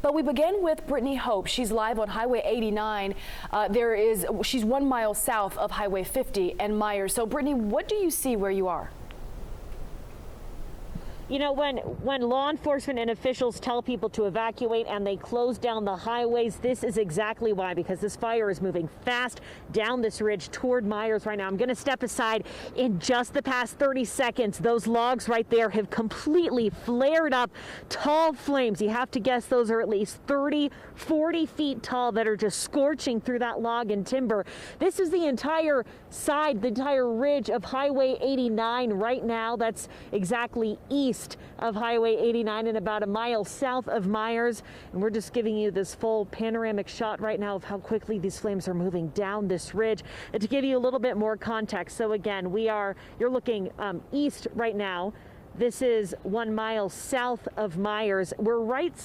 But we begin with Brittany Hope. She's live on Highway 89. She's 1 mile south of Highway 50 and Myers. So Brittany, what do you see where you are? You know, when law enforcement and officials tell people to evacuate and they close down the highways, this is exactly why, because this fire is moving fast down this ridge toward Myers right now. I'm going to step aside. In just the past 30 seconds, those logs right there have completely flared up, tall flames. You have to guess those are at least 30, 40 feet tall that are just scorching through that log and timber. This is the entire side, the entire ridge of Highway 89 right now. That's exactly east of Highway 89 and about a mile south of Myers. And we're just giving you this full panoramic shot right now of how quickly these flames are moving down this ridge. And to give you a little bit more context, so again, you're looking east right now. This is 1 mile south of Myers. We're right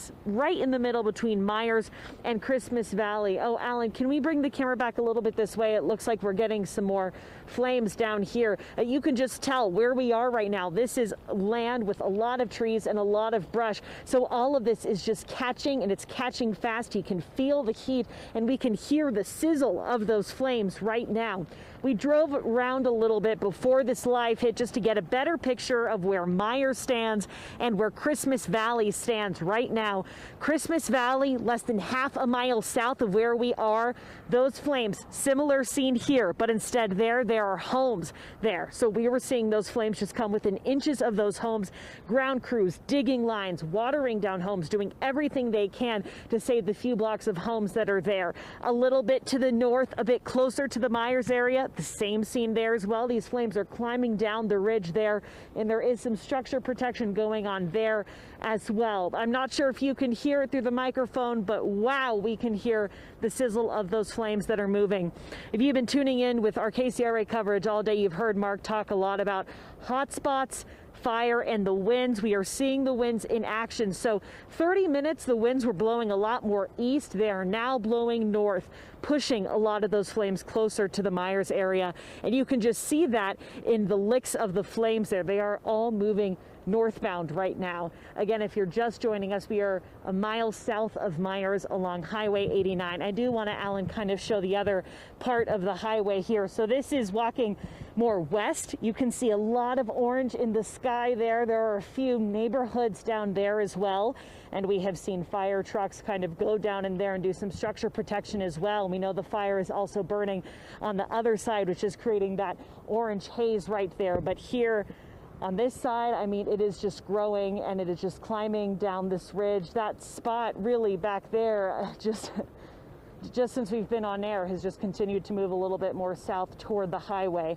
in the middle between Myers and Christmas Valley. Oh, Alan, can we bring the camera back a little bit this way? It looks like we're getting some more flames down here. You can just tell where we are right now. This is land with a lot of trees and a lot of brush. So all of this is just catching, and it's catching fast. You can feel the heat, and we can hear the sizzle of those flames right now. We drove around a little bit before this live hit just to get a better picture of where Myers stands and where Christmas Valley stands right now. Christmas Valley, less than half a mile south of where we are. Those flames, similar scene here, but instead there are homes there. So we were seeing those flames just come within inches of those homes. Ground crews digging lines, watering down homes, doing everything they can to save the few blocks of homes that are there. A little bit to the north, a bit closer to the Myers area, the same scene there as well. These flames are climbing down the ridge there, and there is some structure protection going on there as well. I'm not sure if you can hear it through the microphone, but wow, we can hear the sizzle of those flames that are moving. If you've been tuning in with our KCRA coverage all day, you've heard Mark talk a lot about hotspots, fire, and the winds. We are seeing the winds in action. So 30 minutes, the winds were blowing a lot more east. They are now blowing north, pushing a lot of those flames closer to the Myers area. And you can just see that in the licks of the flames there. They are all moving northbound right now. Again, if you're just joining us, we are a mile south of Myers along Highway 89. I do want to, Alan, kind of show the other part of the highway here. So this is walking more west. You can see a lot of orange in the sky there. There are a few neighborhoods down there as well. And we have seen fire trucks kind of go down in there and do some structure protection as well. We know the fire is also burning on the other side, which is creating that orange haze right there. But here on this side, I mean, it is just growing and it is just climbing down this ridge. That spot really back there, just since we've been on air, has just continued to move a little bit more south toward the highway.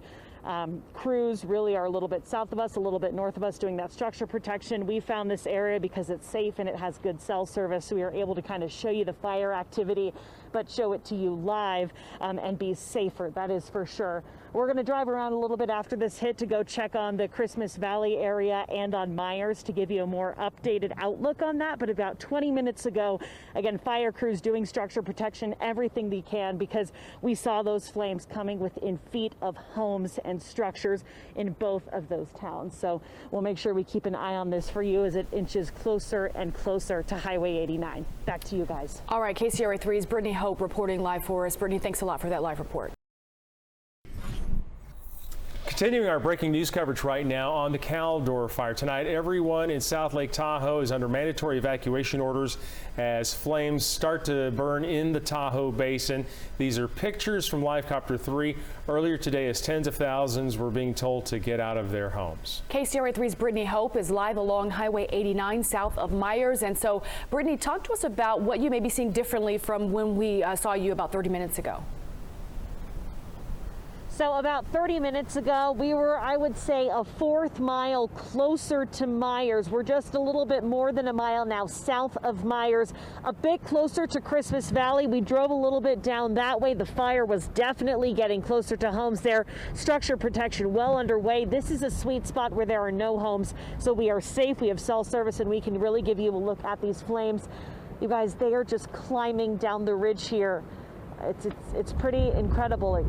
Crews really are a little bit south of us, a little bit north of us, doing that structure protection. We found this area because it's safe and it has good cell service, so we are able to kind of show you the fire activity, but show it to you live and be safer, that is for sure. We're going to drive around a little bit after this hit to go check on the Christmas Valley area and on Myers to give you a more updated outlook on that. But about 20 minutes ago, again, fire crews doing structure protection, everything they can, because we saw those flames coming within feet of homes and structures in both of those towns. So we'll make sure we keep an eye on this for you as it inches closer and closer to Highway 89. Back to you guys. All right, KCRA 3's Brittany Hope reporting live for us. Brittany, thanks a lot for that live report. Continuing our breaking news coverage right now on the Caldor Fire. Tonight, everyone in South Lake Tahoe is under mandatory evacuation orders as flames start to burn in the Tahoe Basin. These are pictures from Livecopter 3 earlier today as tens of thousands were being told to get out of their homes. KCRA 3's Brittany Hope is live along Highway 89 south of Myers. And so, Brittany, talk to us about what you may be seeing differently from when we saw you about 30 minutes ago. So about 30 minutes ago, we were, I would say, a fourth mile closer to Myers. We're just a little bit more than a mile now south of Myers, a bit closer to Christmas Valley. We drove a little bit down that way. The fire was definitely getting closer to homes there. Structure protection well underway. This is a sweet spot where there are no homes, so we are safe. We have cell service, and we can really give you a look at these flames. You guys, they are just climbing down the ridge here. It's pretty incredible.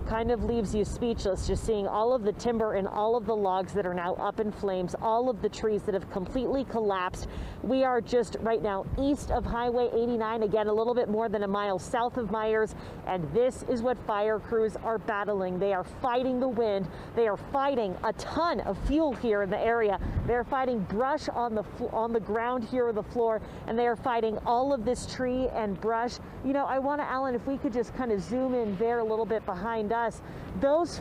kind of leaves you speechless, just seeing all of the timber and all of the logs that are now up in flames, all of the trees that have completely collapsed. We are just right now east of Highway 89, again a little bit more than a mile south of Myers, and this is what fire crews are battling. They are fighting the wind. They are fighting a ton of fuel here in the area. They're fighting brush on the ground here or the floor, and they are fighting all of this tree and brush. You know, I want to, Alan, if we could just kind of zoom in there a little bit behind us. Those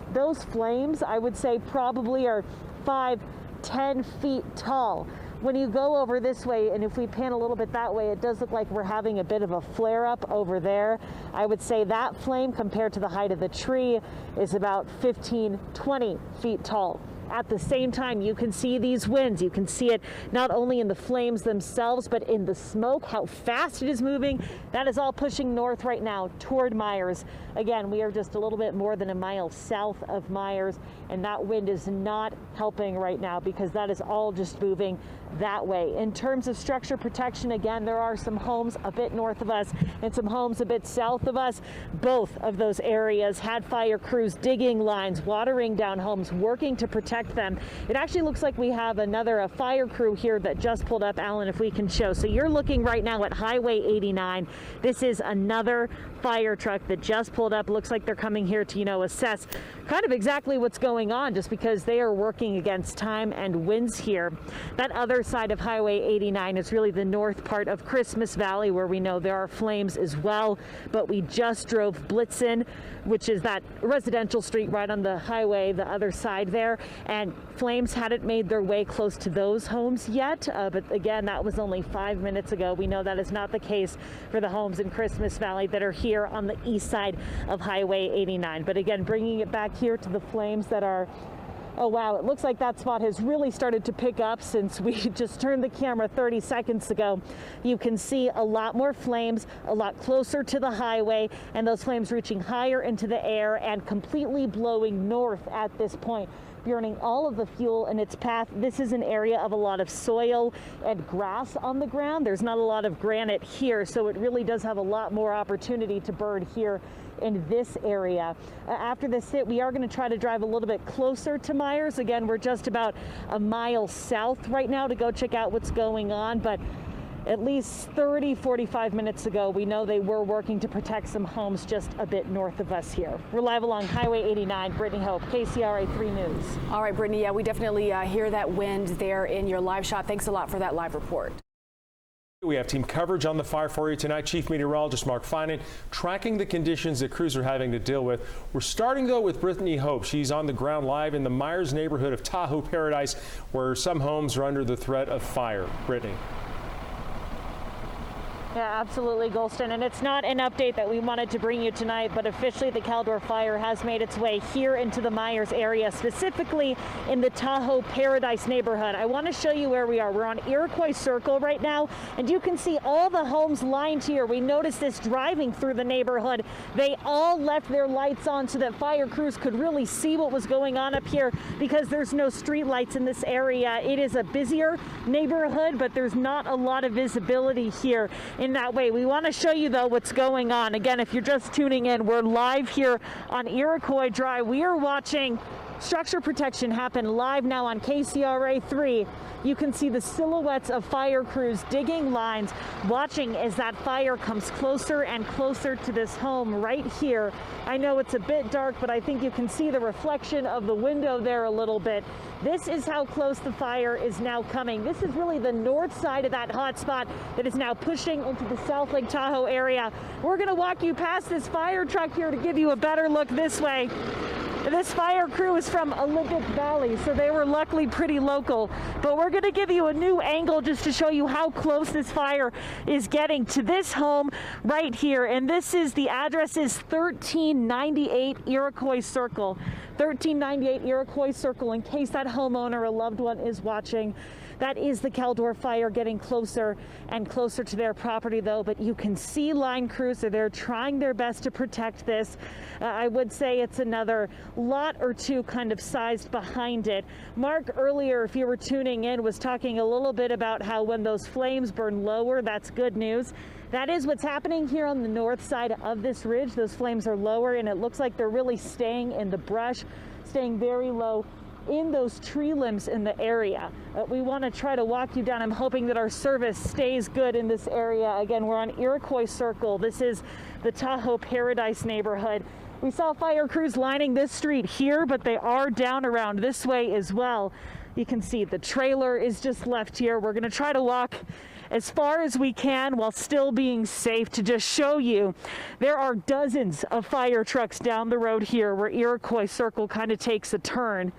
flames, I would say, probably are 5-10 feet tall. When you go over this way, and if we pan a little bit that way, it does look like we're having a bit of a flare-up over there. I would say that flame, compared to the height of the tree, is about 15-20 feet tall. At the same time, you can see these winds. You can see it not only in the flames themselves, but in the smoke, how fast it is moving. That is all pushing north right now toward Myers. Again, we are just a little bit more than a mile south of Myers, and that wind is not helping right now because that is all just moving that way. In terms of structure protection, again, there are some homes a bit north of us and some homes a bit south of us. Both of those areas had fire crews digging lines, watering down homes, working to protect them. It actually looks like we have a fire crew here that just pulled up, Alan, if we can show. So you're looking right now at Highway 89. This is another fire truck that just pulled up. Looks like they're coming here to, assess kind of exactly what's going on, just because they are working against time and winds here. That other side of Highway 89 is really the north part of Christmas Valley, where we know there are flames as well. But we just drove Blitzen, which is that residential street right on the highway, the other side there, and flames hadn't made their way close to those homes yet. But again, that was only 5 minutes ago. We know that is not the case for the homes in Christmas Valley that are here on the east side of Highway 89. But again, bringing it back here to the flames that are, oh wow, it looks like that spot has really started to pick up since we just turned the camera 30 seconds ago. You can see a lot more flames, a lot closer to the highway, and those flames reaching higher into the air and completely blowing north at this point, burning all of the fuel in its path. This is an area of a lot of soil and grass on the ground. There's not a lot of granite here, so it really does have a lot more opportunity to burn here in this area. After this hit, we are going to try to drive a little bit closer to Myers. Again, we're just about a mile south right now to go check out what's going on, but at least 30-45 minutes ago, we know they were working to protect some homes just a bit north of us here. We're live along Highway 89. Brittany Hope, KCRA 3 News. All right, Brittany, yeah, we definitely hear that wind there in your live shot. Thanks a lot for that live report. We have team coverage on the fire for you tonight. Chief Meteorologist Mark Finan tracking the conditions that crews are having to deal with. We're starting, though, with Brittany Hope. She's on the ground live in the Myers neighborhood of Tahoe Paradise, where some homes are under the threat of fire. Brittany. Yeah, absolutely, Golston. And it's not an update that we wanted to bring you tonight, but officially the Caldor Fire has made its way here into the Myers area, specifically in the Tahoe Paradise neighborhood. I want to show you where we are. We're on Iroquois Circle right now, and you can see all the homes lined here. We noticed this driving through the neighborhood. They all left their lights on so that fire crews could really see what was going on up here, because there's no street lights in this area. It is a busier neighborhood, but there's not a lot of visibility here in that way. We want to show you, though, what's going on. Again, if you're just tuning in, we're live here on Iroquois Drive. We are watching structure protection happen live now on KCRA 3. You can see the silhouettes of fire crews digging lines, watching as that fire comes closer and closer to this home right here. I know it's a bit dark, but I think you can see the reflection of the window there a little bit. This is how close the fire is now coming. This is really the north side of that hot spot that is now pushing into the South Lake Tahoe area. We're going to walk you past this fire truck here to give you a better look this way. This fire crew is from Olympic Valley, so they were luckily pretty local. But we're going to give you a new angle just to show you how close this fire is getting to this home right here. And this is, the address is 1398 Iroquois Circle. 1398 Iroquois Circle, in case that homeowner or loved one is watching. That is the Caldor Fire getting closer and closer to their property, though. But you can see line crews are there trying their best to protect this. I would say it's another lot or two kind of sized behind it. Mark earlier, if you were tuning in, was talking a little bit about how when those flames burn lower, that's good news. That is what's happening here on the north side of this ridge. Those flames are lower, and it looks like they're really staying in the brush, staying very low in those tree limbs in the area. We want to try to walk you down. I'm hoping that our service stays good in this area. Again, we're on Iroquois Circle. This is the Tahoe Paradise neighborhood. We saw fire crews lining this street here, but they are down around this way as well. You can see the trailer is just left here. We're going to try to walk as far as we can while still being safe to just show you there are dozens of fire trucks down the road here where Iroquois Circle kind of takes a turn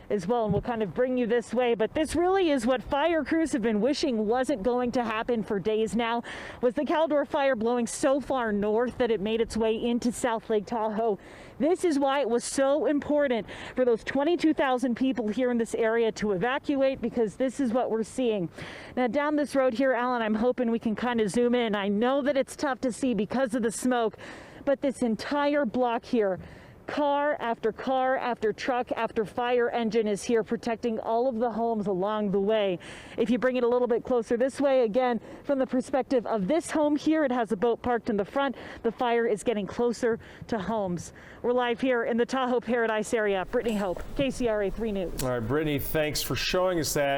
as well, and we'll kind of bring you this way. But this really is what fire crews have been wishing wasn't going to happen for days now, was the Caldor Fire blowing so far north that it made its way into South Lake Tahoe. This is why it was so important for those 22,000 people here in this area to evacuate, because this is what we're seeing. Now down this road here, Alan, I'm hoping we can kind of zoom in. I know that it's tough to see because of the smoke, but this entire block here, car after truck after fire engine is here protecting all of the homes along the way. If you bring it a little bit closer this way, again, from the perspective of this home here, it has a boat parked in the front. The fire is getting closer to homes. We're live here in the Tahoe Paradise area. Brittany Hope, KCRA 3 News. All right, Brittany, thanks for showing us that.